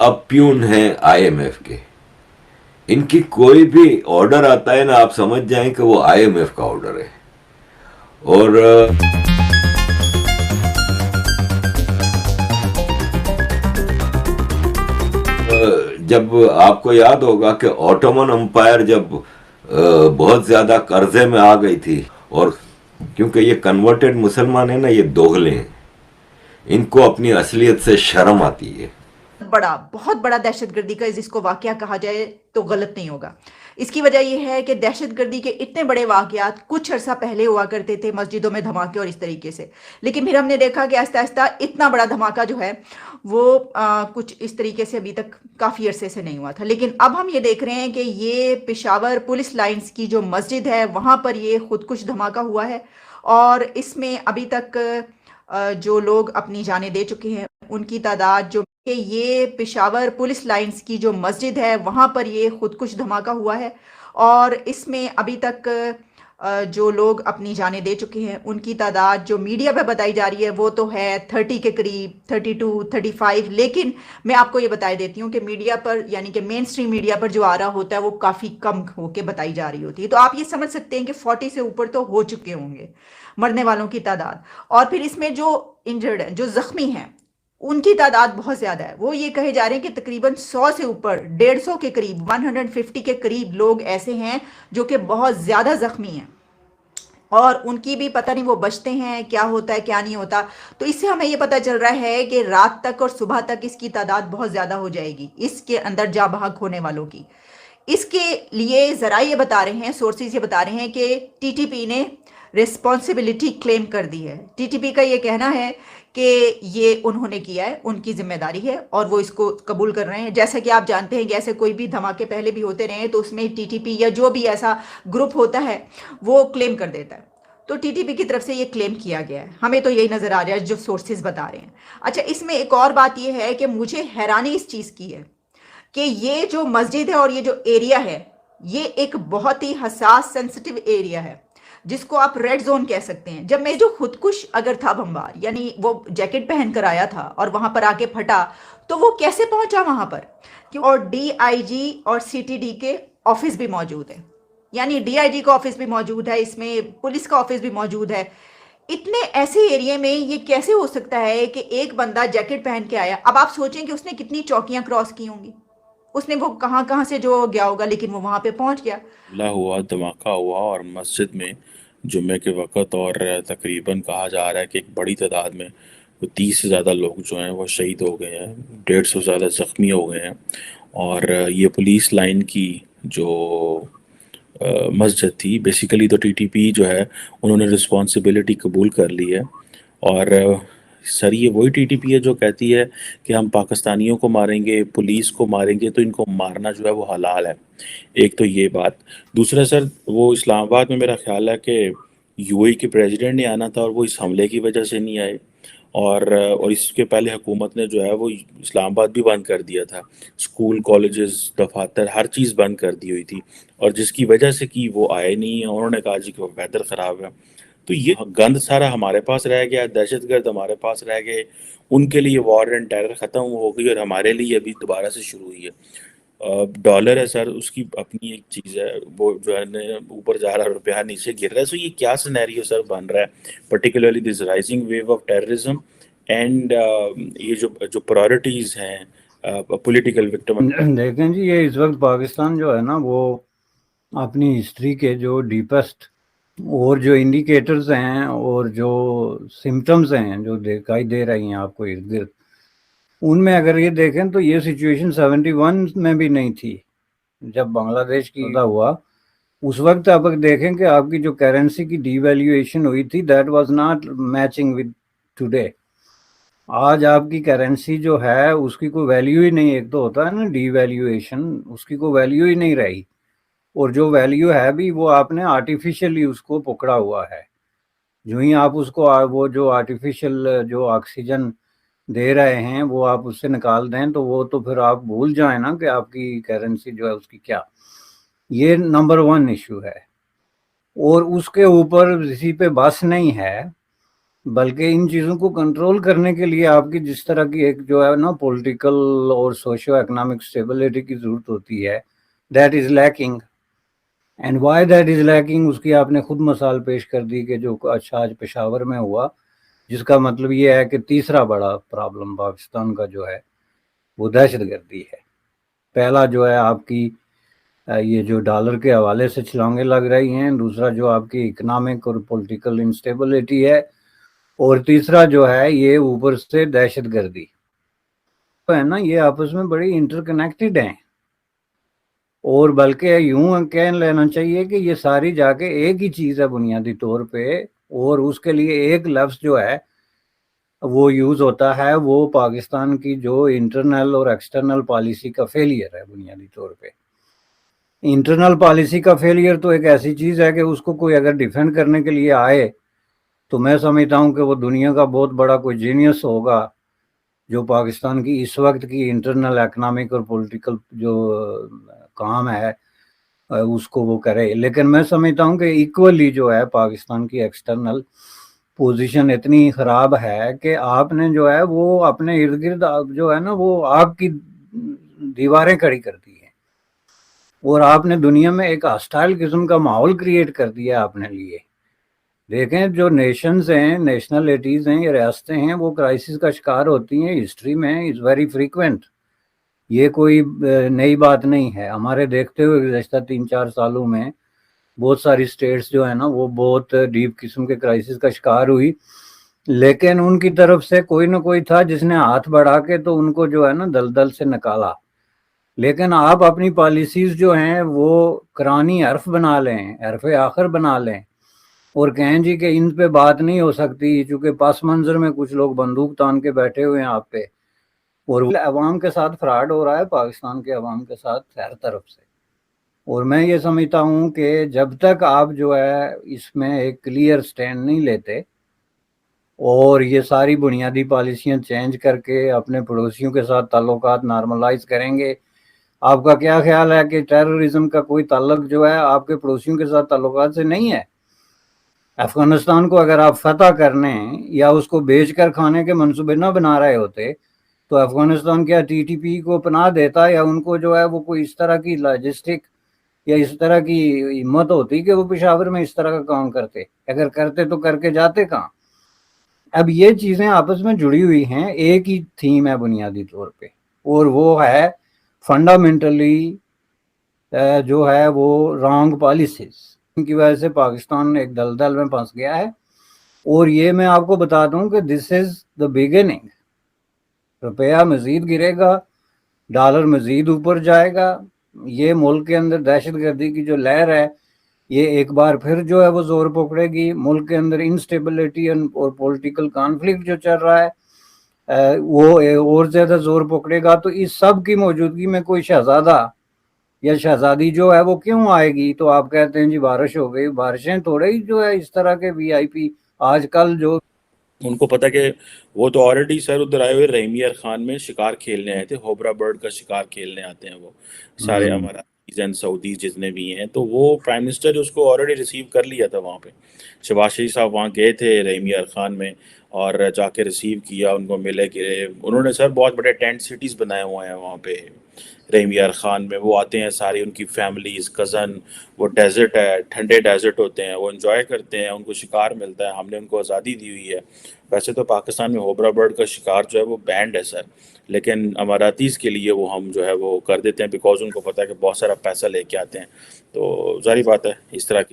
अब प्यून हैं आईएमएफ के, इनकी कोई भी ऑर्डर आता है ना, आप समझ जाएं कि वो आईएमएफ का ऑर्डर है। और जब आपको याद होगा कि ऑटोमन एम्पायर जब बहुत ज्यादा कर्जे में आ गई थी, और क्योंकि ये कन्वर्टेड मुसलमान है ना, ये दोगले हैं, इनको अपनी असलियत से शर्म आती है। बहुत बड़ा दहशतगर्दी का जिसको वाकया कहा जाए तो गलत नहीं होगा। इसकी वजह यह है कि दहशतगर्दी के इतने बड़े वाकयात कुछ अरसा पहले हुआ करते थे, मस्जिदों में धमाके और इस तरीके से, लेकिन फिर हमने देखा कि आहिस्ता आहिस्ता इतना बड़ा धमाका जो है वो कुछ इस तरीके से अभी तक काफ़ी अरसे से नहीं हुआ था। लेकिन अब हम ये देख रहे हैं कि ये पेशावर पुलिस लाइंस की जो मस्जिद है वहाँ पर ये खुदकुश धमाका हुआ है, और इसमें अभी तक जो लोग अपनी जानें दे चुके हैं उनकी तादाद, जो कि ये पेशावर पुलिस लाइंस की जो मस्जिद है वहाँ पर ये खुदकुश धमाका हुआ है, और इसमें अभी तक जो लोग अपनी जानें दे चुके हैं उनकी तादाद जो मीडिया पे बताई जा रही है वो तो है 30 के करीब, 32, 35। लेकिन मैं आपको ये बता देती हूँ कि मीडिया पर, यानी कि मेन स्ट्रीम मीडिया पर जो आ रहा होता है वो काफ़ी कम होके बताई जा रही होती है। तो आप ये समझ सकते हैं कि 40 से ऊपर तो हो चुके होंगे मरने वालों की तादाद। और फिर इसमें जो इंजर्ड हैं, जो जख्मी हैं, उनकी तादाद बहुत ज़्यादा है। वो ये कहे जा रहे हैं कि तकरीबन 100 से ऊपर, 150 के करीब, 150 के करीब लोग ऐसे हैं जो कि बहुत ज़्यादा ज़ख्मी हैं, और उनकी भी पता नहीं वो बचते हैं, क्या होता है क्या नहीं होता। तो इससे हमें ये पता चल रहा है कि रात तक और सुबह तक इसकी तादाद बहुत ज़्यादा हो जाएगी, इसके अंदर जा बहक होने वालों की। इसके लिए ज़रा ये बता रहे हैं, सोर्सेज ये बता रहे हैं कि टीटीपी ने रिस्पॉन्सिबिलिटी क्लेम कर दी है। टीटीपी का ये कहना है कि ये उन्होंने किया है, उनकी जिम्मेदारी है, और वो इसको कबूल कर रहे हैं। जैसा कि आप जानते हैं कि ऐसे कोई भी धमाके पहले भी होते रहे हैं तो उसमें टीटीपी या जो भी ऐसा ग्रुप होता है वो क्लेम कर देता है। तो टीटीपी की तरफ से ये क्लेम किया गया है, हमें तो यही नज़र आ रहा है जो सोर्सेज बता रहे हैं। अच्छा, इसमें एक और बात ये है कि मुझे हैरानी इस चीज़ की है कि ये जो मस्जिद है और ये जो एरिया है ये एक बहुत ही हसास सेंसिटिव एरिया है, जिसको आप रेड जोन कह सकते हैं। जब मैं जो खुदकुश अगर था बमबार, यानी वो जैकेट पहन कर आया था और वहां पर आके फटा, तो वो कैसे पहुंचा वहां पर? और डीआईजी और सीटीडी के ऑफिस भी मौजूद है, यानी डीआईजी का ऑफिस भी मौजूद है, इसमें पुलिस का ऑफिस भी मौजूद है। इतने ऐसे एरिया में ये कैसे हो सकता है कि एक बंदा जैकेट पहन के आया? अब आप सोचें कि उसने कितनी चौकियां क्रॉस की होंगी, उसने वो कहाँ कहाँ से जो गया होगा, लेकिन वो वहां पे पहुंच गया। हमला हुआ, धमाका हुआ और मस्जिद में जुम्मे के वक़्त, और तकरीबन कहा जा रहा है कि एक बड़ी तादाद में 30 से ज़्यादा लोग जो हैं वो शहीद हो गए हैं, 150 से ज़्यादा ज़ख्मी हो गए हैं। और ये पुलिस लाइन की जो मस्जिद थी, बेसिकली तो टीटीपी जो है उन्होंने रिस्पॉन्सिबिलिटी कबूल कर ली है। और सर, ये वही टीटीपी है जो कहती है कि हम पाकिस्तानियों को मारेंगे, पुलिस को मारेंगे, तो इनको मारना जो है वो हलाल है। एक तो ये बात। दूसरा सर, वो इस्लामाबाद में मेरा ख्याल है कि यूएई के प्रेसिडेंट ने आना था और वो इस हमले की वजह से नहीं आए। और इसके पहले हुकूमत ने जो है वो इस्लामाबाद भी बंद कर दिया था, स्कूल, कॉलेजेस, दफातर, हर चीज़ बंद कर दी हुई थी, और जिसकी वजह से कि वो आए नहीं है। उन्होंने कहा जी कि वो वेदर ख़राब है। तो ये गंद सारा हमारे पास रह गया, दहशतगर्द हमारे पास रह गए, उनके लिए वॉर एंड टेरर ख़त्म हो गई और हमारे लिए अभी दोबारा से शुरू हुई है। डॉलर है सर, उसकी अपनी एक चीज़ है, वो जो है ऊपर जा रहा है, रुपया नीचे गिर रहा है। सो ये क्या सिनेरियो सर बन रहा है, particularly this rising wave of terrorism and ये जो प्रायोरिटीज़ हैं पॉलिटिकल विक्टिम। देखें जी, ये इस वक्त पाकिस्तान जो है ना वो अपनी हिस्ट्री के जो डीपेस्ट और जो इंडिकेटर्स हैं और जो सिम्टम्स हैं जो दिखाई दे रही हैं आपको इर्द गिर्द, उनमें अगर ये देखें तो ये सिचुएशन 71 में भी नहीं थी जब बांग्लादेश की हुआ। उस वक्त आप देखें कि आपकी जो करेंसी की डीवैल्यूएशन हुई थी, that was not matching with today. आज आपकी करेंसी जो है उसकी कोई वैल्यू ही नहीं, एक तो होता है ना डीवैल्यूएशन, उसकी कोई वैल्यू ही नहीं रही, और जो वैल्यू है भी वो आपने आर्टिफिशियली उसको पकड़ा हुआ है। जो ही आप उसको वो जो आर्टिफिशियल जो ऑक्सीजन दे रहे हैं वो आप उससे निकाल दें तो वो तो फिर आप भूल जाए ना कि आपकी करेंसी जो है उसकी क्या। ये नंबर 1 इशू है। और उसके ऊपर किसी पे बस नहीं है بلکہ ان چیزوں کو کنٹرول کرنے کے لیے آپ کی جس طرح کی ایک جو ہے نا پولیٹیکل اور سوشیو اکنامک اسٹیبلٹی کی ضرورت ہوتی ہے، that is leaking. And why that is leaking, اس کی آپ نے خود مثال پیش کر دی کہ جو آج پشاور میں ہوا، جس کا مطلب یہ ہے کہ تیسرا بڑا پرابلم پاکستان کا جو ہے وہ دہشت گردی ہے. پہلا جو ہے آپ کی یہ جو ڈالر کے حوالے سے چھلانگیں لگ رہی ہیں، دوسرا جو آپ کی اکنامک اور پولیٹیکل انسٹیبلٹی ہے، اور تیسرا جو ہے یہ اوپر سے دہشت گردی ہے نا. یہ آپس میں بڑی انٹر کنیکٹڈ ہیں، اور بلکہ یوں کہہ لینا چاہیے کہ یہ ساری جا کے ایک ہی چیز ہے بنیادی طور پہ، اور اس کے لیے ایک لفظ جو ہے وہ یوز ہوتا ہے، وہ پاکستان کی جو انٹرنل اور ایکسٹرنل پالیسی کا فیلئر ہے. بنیادی طور پہ انٹرنل پالیسی کا فیلئر تو ایک ایسی چیز ہے کہ اس کو کوئی اگر ڈیفینڈ کرنے کے لیے آئے تو میں سمجھتا ہوں کہ وہ دنیا کا بہت بڑا کوئی جینیس ہوگا جو پاکستان کی اس وقت کی انٹرنل اکنامک اور پولیٹیکل جو کام ہے اس کو وہ کرے. لیکن میں سمجھتا ہوں کہ ایکولی جو ہے پاکستان کی ایکسٹرنل پوزیشن اتنی خراب ہے کہ آپ نے جو ہے وہ اپنے ارد گرد جو ہے نا وہ آگ کی دیواریں کھڑی کر دی ہیں، اور آپ نے دنیا میں ایک ہاسٹائل قسم کا ماحول کریٹ کر دیا اپنے لیے. دیکھیں جو نیشنز ہیں، نیشنلٹیز ہیں یا ریاستیں ہیں، وہ کرائسس کا شکار ہوتی ہیں. ہسٹری میں از ویری فریکوینٹ، یہ کوئی نئی بات نہیں ہے. ہمارے دیکھتے ہوئے گزشتہ 3-4 سالوں میں بہت ساری سٹیٹس جو ہے نا وہ بہت ڈیپ قسم کے کرائسس کا شکار ہوئی، لیکن ان کی طرف سے کوئی نہ کوئی تھا جس نے ہاتھ بڑھا کے تو ان کو جو ہے نا دلدل سے نکالا. لیکن آپ اپنی پالیسیز جو ہیں وہ قرآنی حرف بنا لیں، حرف آخر بنا لیں، اور کہیں جی کہ ان پہ بات نہیں ہو سکتی چونکہ پس منظر میں کچھ لوگ بندوق تان کے بیٹھے ہوئے ہیں آپ پہ، اور عوام کے ساتھ فراڈ ہو رہا ہے، پاکستان کے عوام کے ساتھ ہر طرف سے. اور میں یہ سمجھتا ہوں کہ جب تک آپ جو ہے اس میں ایک کلیئر سٹینڈ نہیں لیتے اور یہ ساری بنیادی پالیسیاں چینج کر کے اپنے پڑوسیوں کے ساتھ تعلقات نارملائز کریں گے. آپ کا کیا خیال ہے کہ ٹیررزم کا کوئی تعلق جو ہے آپ کے پڑوسیوں کے ساتھ تعلقات سے نہیں ہے؟ افغانستان کو اگر آپ فتح کرنے یا اس کو بیچ کر کھانے کے منصوبے نہ بنا رہے ہوتے تو افغانستان کیا ٹی ٹی پی کو پناہ دیتا، یا ان کو جو ہے وہ کوئی اس طرح کی لاجسٹک یا اس طرح کی ہمت ہوتی کہ وہ پشاور میں اس طرح کا کام کرتے؟ اگر کرتے تو کر کے جاتے کہاں؟ اب یہ چیزیں آپس میں جڑی ہوئی ہیں، ایک ہی تھیم ہے بنیادی طور پہ، اور وہ ہے فنڈامنٹلی جو ہے وہ رانگ پالیسیز. ان کی وجہ سے پاکستان ایک دلدل میں پھنس گیا ہے. اور یہ میں آپ کو بتا دوں کہ دس از دا بگننگ. روپیہ مزید گرے گا، ڈالر مزید اوپر جائے گا، یہ ملک کے اندر دہشت گردی کی جو لہر ہے یہ ایک بار پھر جو ہے وہ زور پکڑے گی. ملک کے اندر انسٹیبلٹی اور پولیٹیکل کانفلکٹ جو چل رہا ہے وہ اور زیادہ زور پکڑے گا. تو اس سب کی موجودگی میں کوئی شہزادہ یا شہزادی جو ہے وہ کیوں آئے گی؟ تو آپ کہتے ہیں جی بارش ہو گئی. بارشیں تھوڑے ہی جو ہے اس طرح کے وی آئی پی آج کل جو ان کو پتا کہ وہ تو آلریڈی سر ادھر آئے ہوئے رحیمی خان میں شکار کھیلنے آئے تھے، ہوبرا برڈ کا شکار کھیلنے آتے ہیں وہ سارے ہمارا سعودی جتنے بھی ہیں، تو وہ پرائم منسٹر اس کو آلریڈی ریسیو کر لیا تھا وہاں پہ. شہباز شریف صاحب وہاں گئے تھے رحیمی خان میں اور جا کے ریسیو کیا، ان کو ملے گرے. انہوں نے سر بہت بڑے ٹینٹ سٹیز بنائے ہوئے ہیں وہاں پہ رحیم یار خان میں. وہ آتے ہیں ساری ان کی فیملیز، کزن، وہ ڈیزرٹ ہے، ٹھنڈے ڈیزرٹ ہوتے ہیں، وہ انجوائے کرتے ہیں، ان کو شکار ملتا ہے. ہم نے ان کو آزادی دی ہوئی ہے. ویسے تو پاکستان میں ہوبرا برڈ کا شکار جو ہے وہ بینڈ ہے سر، لیکن اماراتیز کے لیے وہ ہم جو ہے وہ کر دیتے ہیں بیکاز ان کو پتہ ہے کہ بہت سارا پیسہ لے کے آتے ہیں. تو ظاہری بات ہے اس طرح کی